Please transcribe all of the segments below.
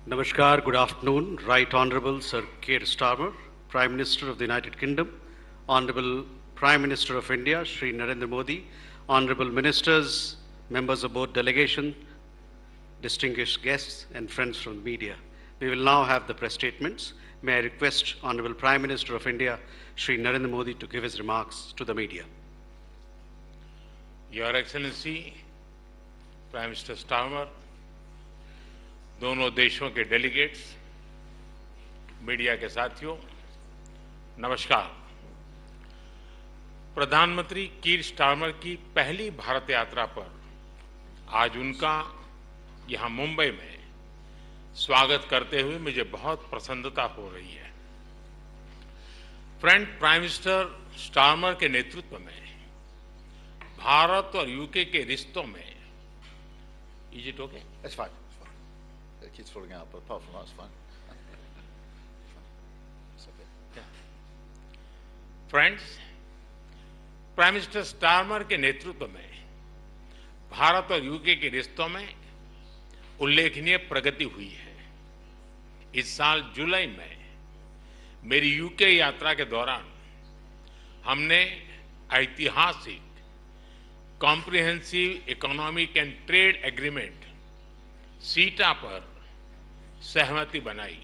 Namaskar, good afternoon. Right Honorable Sir Keir Starmer, Prime Minister of the United Kingdom, Honorable Prime Minister of India, Shri Narendra Modi, Honorable Ministers, members of both delegation, distinguished guests and friends from the media. We will now have the press statements. May I request Honorable Prime Minister of India, Shri Narendra Modi, to give his remarks to the media. Your Excellency, Prime Minister Starmer, दोनों देशों के delegates, media के साथियों, नमस्कार। प्रधानमंत्री कीर Starmer की पहली भारत यात्रा पर आज उनका यहां मुंबई में स्वागत करते हुए मुझे बहुत प्रसन्नता हो रही है। फ्रेंड, प्राइम मिनिस्टर स्टारमर के नेतृत्व में भारत और यूके के रिश्तों में is it okay? It's fine. It keeps falling out, but apart from that, it's fine. It's okay. Friends, prime minister Starmer के नेतृत्व में भारत और यूके के रिश्तों में उल्लेखनीय प्रगति हुई है। इस साल जुलाई में मेरी यूके यात्रा के दौरान हमने ऐतिहासिक comprehensive economic and trade agreement सीटा पर सहमति बनाई।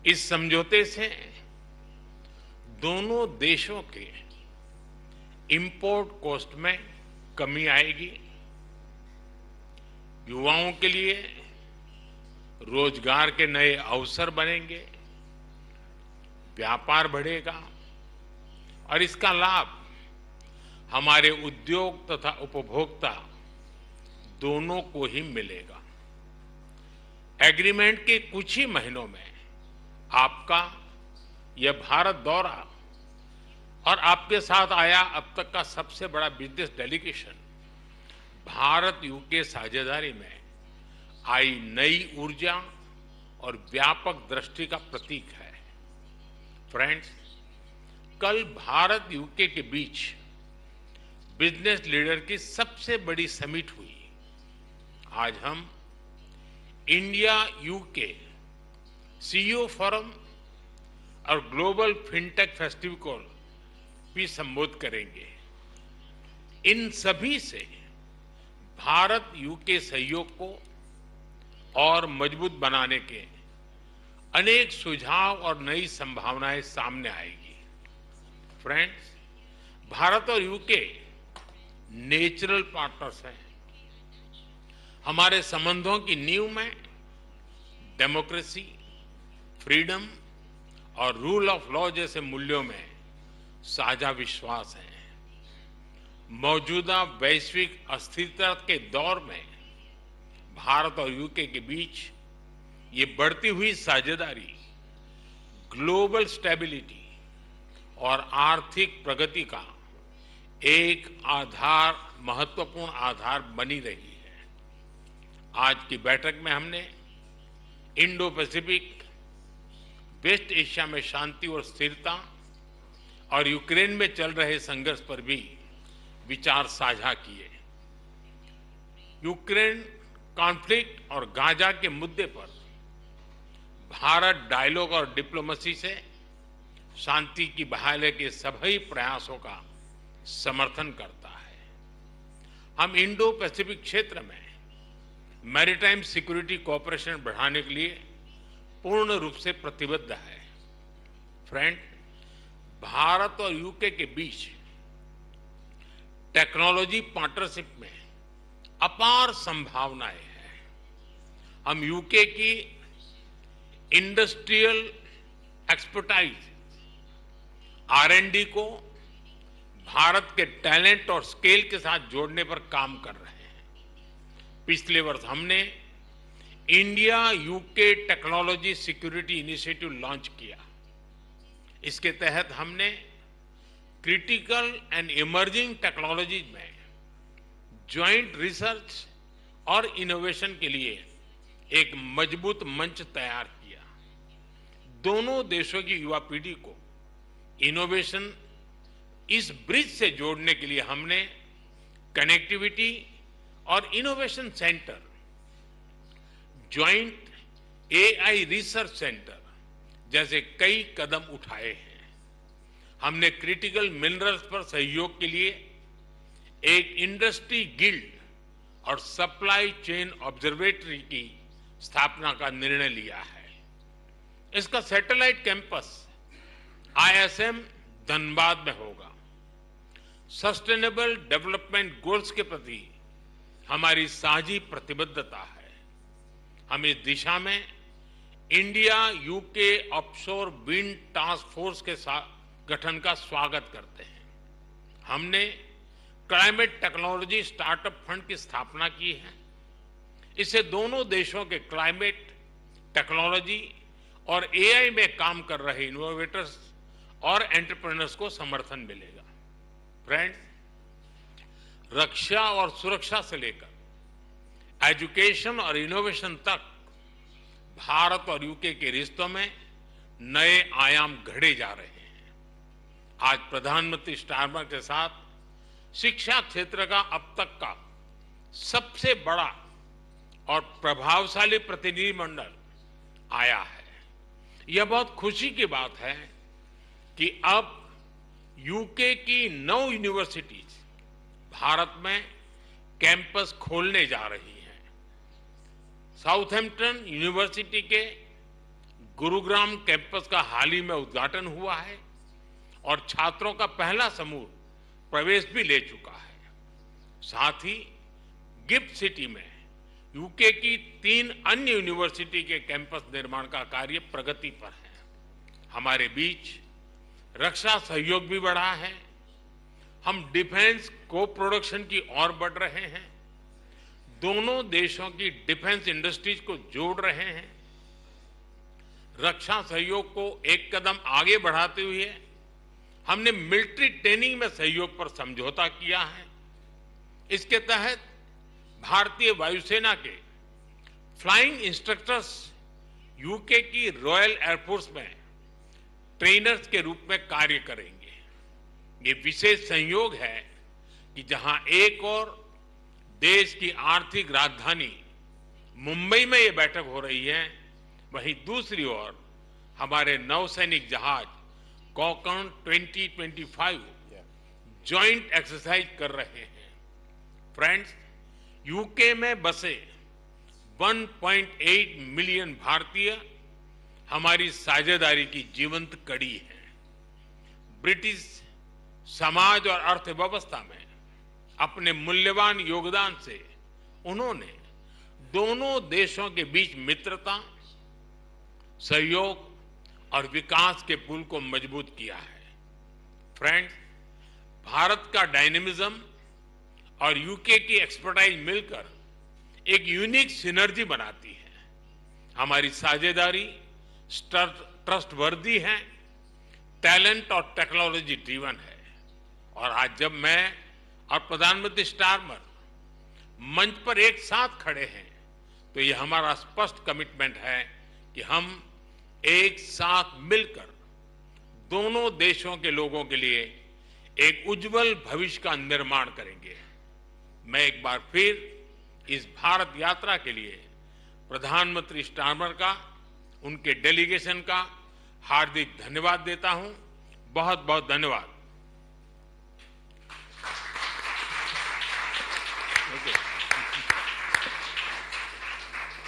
इस समझौते से दोनों देशों के इंपोर्ट कॉस्ट में कमी आएगी, युवाओं के लिए रोजगार के नए अवसर बनेंगे, व्यापार बढ़ेगा और इसका लाभ हमारे उद्योग तथा उपभोक्ता दोनों को ही मिलेगा। एग्रीमेंट के कुछ ही महीनों में आपका यह भारत दौरा और आपके साथ आया अब तक का सबसे बड़ा बिजनेस डेलीगेशन भारत यूके साझेदारी में आई नई ऊर्जा और व्यापक दृष्टि का प्रतीक है। फ्रेंड्स, कल भारत यूके के बीच बिजनेस लीडर की सबसे बड़ी समिट हुई। आज हम इंडिया यूके सीईओ फोरम और ग्लोबल फिनटेक फेस्टिवल को भी संबोधित करेंगे। इन सभी से भारत यूके सहयोग को और मजबूत बनाने के अनेक सुझाव और नई संभावनाएं सामने आएगी। फ्रेंड्स, भारत और यूके नेचुरल पार्टनर्स हैं। हमारे संबंधों की नींव में डेमोक्रेसी, फ्रीडम और रूल ऑफ लॉ जैसे मूल्यों में साझा विश्वास है। मौजूदा वैश्विक अस्थिरता के दौर में भारत और यूके के बीच ये बढ़ती हुई साझेदारी ग्लोबल स्टेबिलिटी और आर्थिक प्रगति का एक महत्वपूर्ण आधार बनी रही है। आज की बैठक में हमने इंडो पैसिफिक, वेस्ट एशिया में शांति और स्थिरता और यूक्रेन में चल रहे संघर्ष पर भी विचार साझा किए। यूक्रेन कॉन्फ्लिक्ट और गाजा के मुद्दे पर भारत डायलॉग और डिप्लोमेसी से शांति की बहाली के सभी प्रयासों का समर्थन करता है। हम इंडो पैसिफिक क्षेत्र में मैरीटाइम सिक्योरिटी कोऑपरेशन बढ़ाने के लिए पूर्ण रूप से प्रतिबद्ध है। फ्रेंड, भारत और यूके के बीच टेक्नोलॉजी पार्टनरशिप में अपार संभावनाएं हैं। हम यूके की इंडस्ट्रियल एक्सपर्टाइज, R&D को भारत के टैलेंट और स्केल के साथ जोड़ने पर काम कर रहे हैं। पिछले वर्ष हमने India UK technology security initiative launch किया। इसके तहत हमने क्रिटिकल एंड इमर्जिंग टेक्नोलॉजीज में ज्वाइंट रिसर्च और इनोवेशन के लिए एक मजबूत मंच तैयार किया। दोनों देशों की युवा पीढ़ी को इनोवेशन इस ब्रिज से जोड़ने के लिए हमने कनेक्टिविटी और innovation centre, joint AI research centre जैसे कई कदम उठाए हैं। हमने क्रिटिकल मिनरल्स पर सहयोग के लिए एक इंडस्ट्री गिल्ड और सप्लाई चेन ऑब्जर्वेटरी की स्थापना का निर्णय लिया है। इसका सैटेलाइट कैंपस आईएसएम धनबाद में होगा। सस्टेनेबल डेवलपमेंट गोल्स के प्रति हमारी साझी प्रतिबद्धता है। हम इस दिशा में India UK offshore wind task force के गठन का स्वागत करते हैं। हमने क्लाइमेट टेक्नोलॉजी स्टार्टअप फंड की स्थापना की है। इससे दोनों देशों के क्लाइमेट टेक्नोलॉजी और एआई में काम कर रहे इनोवेटर्स और एंटरप्रेन्योर्स को समर्थन मिलेगा। फ्रेंड्स, रक्षा और सुरक्षा से लेकर एजुकेशन और इनोवेशन तक भारत और यूके के रिश्तों में नए आयाम घड़े जा रहे हैं। आज प्रधानमंत्री स्टारमर के साथ शिक्षा क्षेत्र का अब तक का सबसे बड़ा और प्रभावशाली प्रतिनिधिमंडल आया है। यह बहुत खुशी की बात है कि अब यूके की 9 यूनिवर्सिटीज भारत में कैंपस खोलने जा रही हैं। साउथहैम्पटन यूनिवर्सिटी के गुरुग्राम कैंपस का हाल ही में उद्घाटन हुआ है और छात्रों का पहला समूह प्रवेश भी ले चुका है। साथ ही गिफ्ट सिटी में यूके की 3 अन्य यूनिवर्सिटी के कैंपस निर्माण का कार्य प्रगति पर है। हमारे बीच रक्षा सहयोग भी बढ़ा है। हम डिफेंस को प्रोडक्शन की ओर बढ़ रहे हैं। दोनों देशों की डिफेंस इंडस्ट्रीज को जोड़ रहे हैं। रक्षा सहयोग को एक कदम आगे बढ़ाते हुए हमने मिलिट्री ट्रेनिंग में सहयोग पर समझौता किया है। इसके तहत भारतीय वायुसेना के फ्लाइंग इंस्ट्रक्टर्स यूके की रॉयल एयरफोर्स में ट्रेनर्स के रूप में कार्य करेंगे। ये विशेष संयोग है कि जहां एक और देश की आर्थिक राजधानी मुंबई में ये बैठक हो रही है, वहीं दूसरी ओर हमारे नौसैनिक जहाज कॉकन 2025 जॉइंट एक्सरसाइज कर रहे हैं। फ्रेंड्स, यूके में बसे 1.8 मिलियन भारतीय हमारी साझेदारी की जीवंत कड़ी है। ब्रिटिश समाज और अर्थव्यवस्था में अपने मूल्यवान योगदान से उन्होंने दोनों देशों के बीच मित्रता, सहयोग और विकास के पुल को मजबूत किया है। फ्रेंड्स, भारत का डायनेमिज्म और यूके की एक्सपर्टाइज मिलकर एक यूनिक सिनर्जी बनाती है। हमारी साझेदारी ट्रस्टवर्दी है, टैलेंट और टेक्नोलॉजी ड्रिवन है। और आज जब मैं और प्रधानमंत्री स्टारमर मंच पर एक साथ खड़े हैं, तो यह हमारा स्पष्ट कमिटमेंट है कि हम एक साथ मिलकर दोनों देशों के लोगों के लिए एक उज्जवल भविष्य का निर्माण करेंगे। मैं एक बार फिर इस भारत यात्रा के लिए प्रधानमंत्री स्टारमर का, उनके डेलीगेशन का हार्दिक धन्यवाद देता हूं। बहुत बहुत धन्यवाद।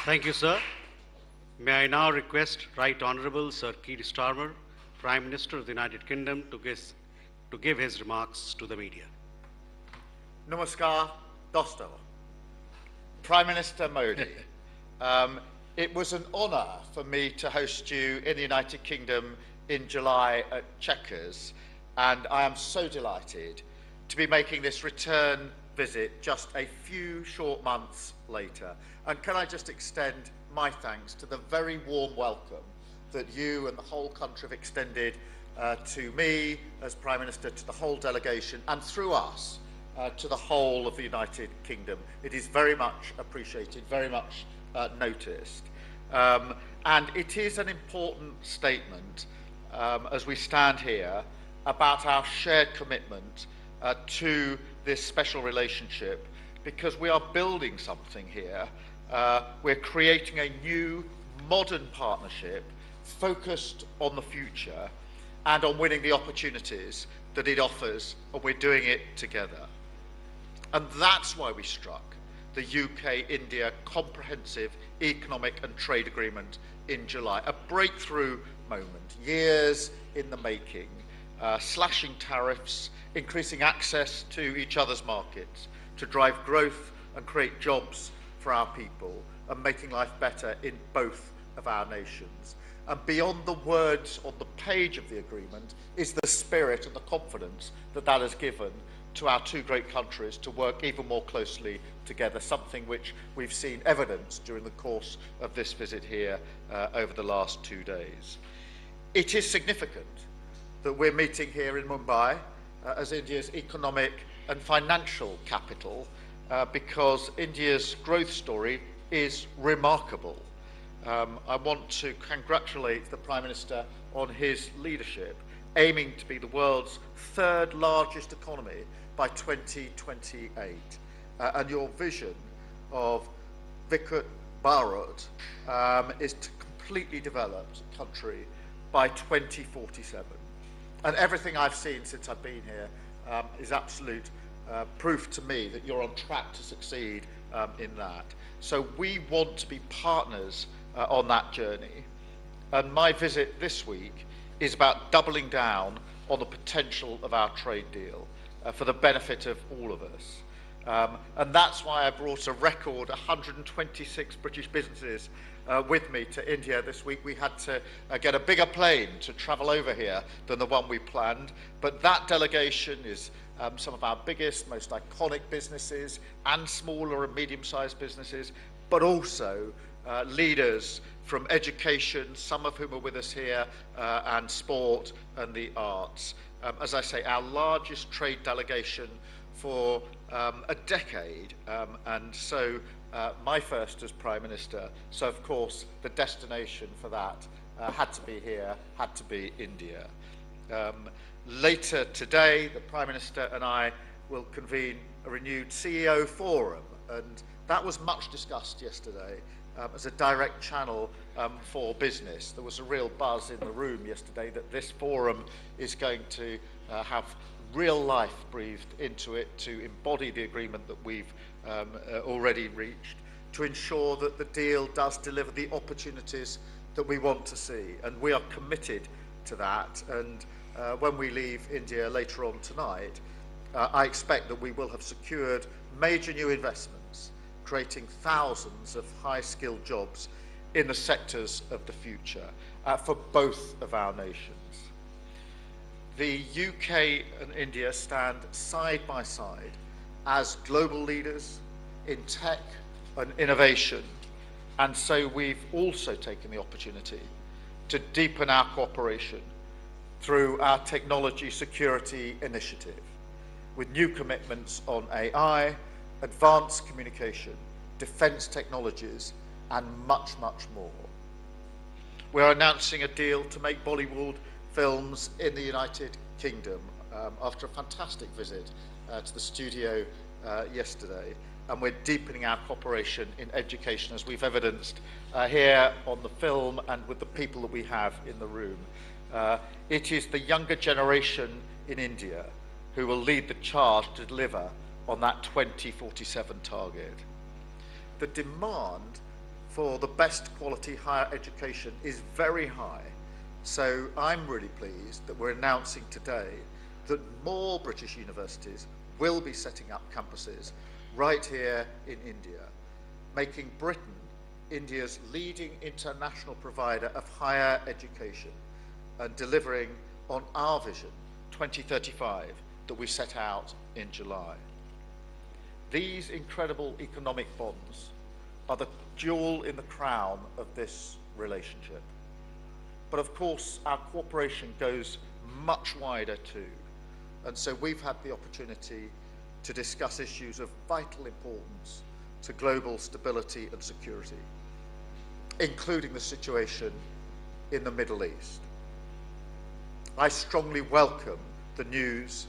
Thank you, sir. May I now request Right Honourable Sir Keir Starmer, Prime Minister of the United Kingdom, to give his remarks to the media. Namaskar, Dosto. Prime Minister Modi, it was an honour for me to host you in the United Kingdom in July at Chequers, and I am so delighted to be making this return visit just a few short months later. And can I just extend my thanks to the very warm welcome that you and the whole country have extended to me as Prime Minister, to the whole delegation, and through us to the whole of the United Kingdom. It is very much appreciated, very much noticed. And it is an important statement as we stand here about our shared commitment to this special relationship, because we are building something here. We're creating a new, modern partnership focused on the future and on winning the opportunities that it offers, and we're doing it together. And that's why we struck the UK-India Comprehensive Economic and Trade Agreement in July, a breakthrough moment, years in the making, slashing tariffs, increasing access to each other's markets to drive growth and create jobs for our people, and making life better in both of our nations. And beyond the words on the page of the agreement is the spirit and the confidence that that has given to our two great countries to work even more closely together, something which we've seen evidence during the course of this visit here over the last 2 days. It is significant that we're meeting here in Mumbai as India's economic and financial capital because India's growth story is remarkable. I want to congratulate the Prime Minister on his leadership, aiming to be the world's third largest economy by 2028. And your vision of Viksit Bharat is to completely develop the country by 2047. And everything I've seen since I've been here is absolute proof to me that you're on track to succeed in that. So we want to be partners on that journey. And my visit this week is about doubling down on the potential of our trade deal for the benefit of all of us. And that's why I brought a record 126 British businesses with me to India this week. We had to get a bigger plane to travel over here than the one we planned, but that delegation is some of our biggest, most iconic businesses and smaller and medium-sized businesses, but also leaders from education, some of whom are with us here, and sport and the arts. As I say, our largest trade delegation for a decade, and so my first as Prime Minister, so of course the destination for that had to be here, had to be India. Later today, the Prime Minister and I will convene a renewed CEO forum, and that was much discussed yesterday as a direct channel for business. There was a real buzz in the room yesterday that this forum is going to have real life breathed into it to embody the agreement that we've already reached, to ensure that the deal does deliver the opportunities that we want to see. And we are committed to that. And when we leave India later on tonight, I expect that we will have secured major new investments, creating thousands of high-skilled jobs in the sectors of the future for both of our nations. The UK and India stand side by side as global leaders in tech and innovation, and so we've also taken the opportunity to deepen our cooperation through our technology security initiative, with new commitments on AI, advanced communication, defence technologies, and much, much more. We're announcing a deal to make Bollywood films in the United Kingdom after a fantastic visit to the studio yesterday, and we're deepening our cooperation in education, as we've evidenced here on the film and with the people that we have in the room. It is the younger generation in India who will lead the charge to deliver on that 2047 target. The demand for the best quality higher education is very high, so I'm really pleased that we're announcing today that more British universities will be setting up campuses right here in India, making Britain India's leading international provider of higher education and delivering on our vision 2035 that we set out in July. These incredible economic bonds are the jewel in the crown of this relationship. But of course, our cooperation goes much wider too. And so we've had the opportunity to discuss issues of vital importance to global stability and security, including the situation in the Middle East. I strongly welcome the news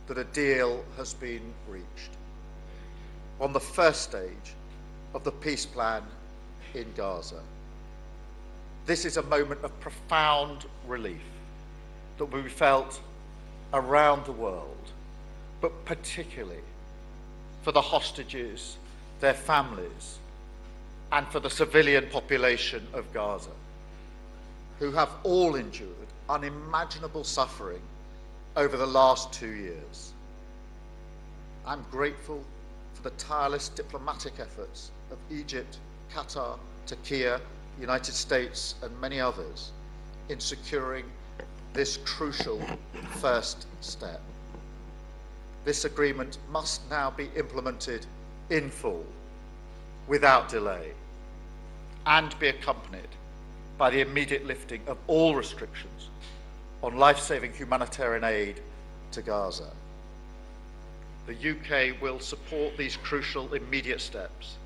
that a deal has been reached on the first stage of the peace plan in Gaza. This is a moment of profound relief that we felt around the world, but particularly for the hostages, their families, and for the civilian population of Gaza, who have all endured unimaginable suffering over the last 2 years. I'm grateful for the tireless diplomatic efforts of Egypt, Qatar, Turkey, the United States, and many others in securing this crucial first step. This agreement must now be implemented in full, without delay, and be accompanied by the immediate lifting of all restrictions on life-saving humanitarian aid to Gaza. The UK will support these crucial immediate steps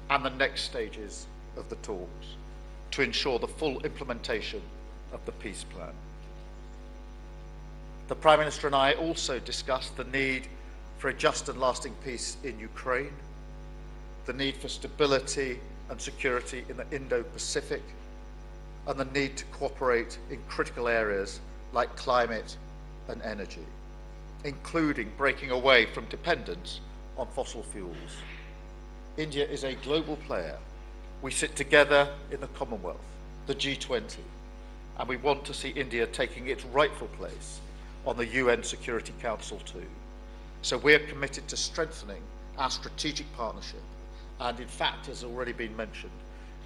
and the next stages of the talks to ensure the full implementation of the peace plan. The Prime Minister and I also discussed the need for a just and lasting peace in Ukraine, the need for stability and security in the Indo-Pacific, and the need to cooperate in critical areas like climate and energy, including breaking away from dependence on fossil fuels. India is a global player. We sit together in the Commonwealth, the G20, and we want to see India taking its rightful place on the UN Security Council too. So we're committed to strengthening our strategic partnership. And in fact, as already been mentioned,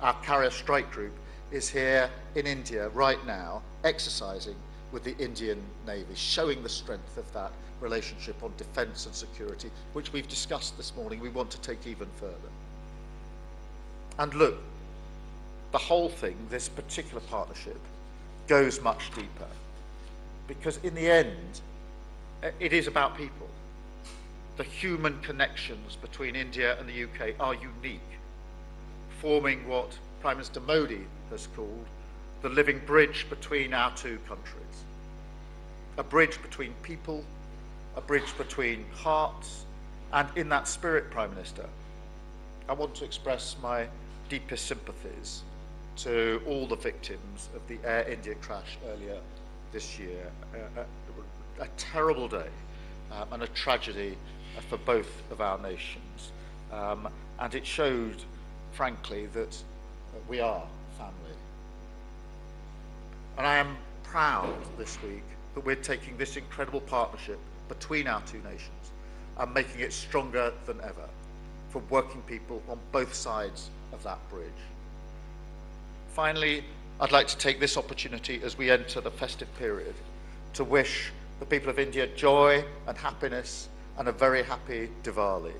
our carrier strike group is here in India right now, exercising with the Indian Navy, showing the strength of that relationship on defence and security, which we've discussed this morning. We want to take even further. And look, the whole thing, this particular partnership, goes much deeper. Because in the end, it is about people. The human connections between India and the UK are unique, forming what Prime Minister Modi has called the living bridge between our two countries. A bridge between people, a bridge between hearts, and in that spirit, Prime Minister, I want to express my deepest sympathies to all the victims of the Air India crash earlier this year. A terrible day and a tragedy for both of our nations. And it showed, frankly, that we are family. And I am proud this week that we're taking this incredible partnership between our two nations and making it stronger than ever for working people on both sides of that bridge. Finally, I'd like to take this opportunity as we enter the festive period to wish the people of India joy and happiness and a very happy Diwali.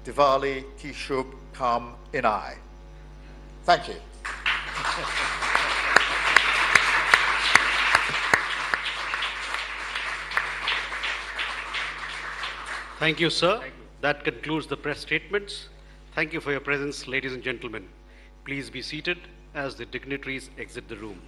Diwali ki shubh kam inai. Thank you. Thank you, sir. That concludes the press statements. Thank you for your presence, ladies and gentlemen. Please be seated as the dignitaries exit the room.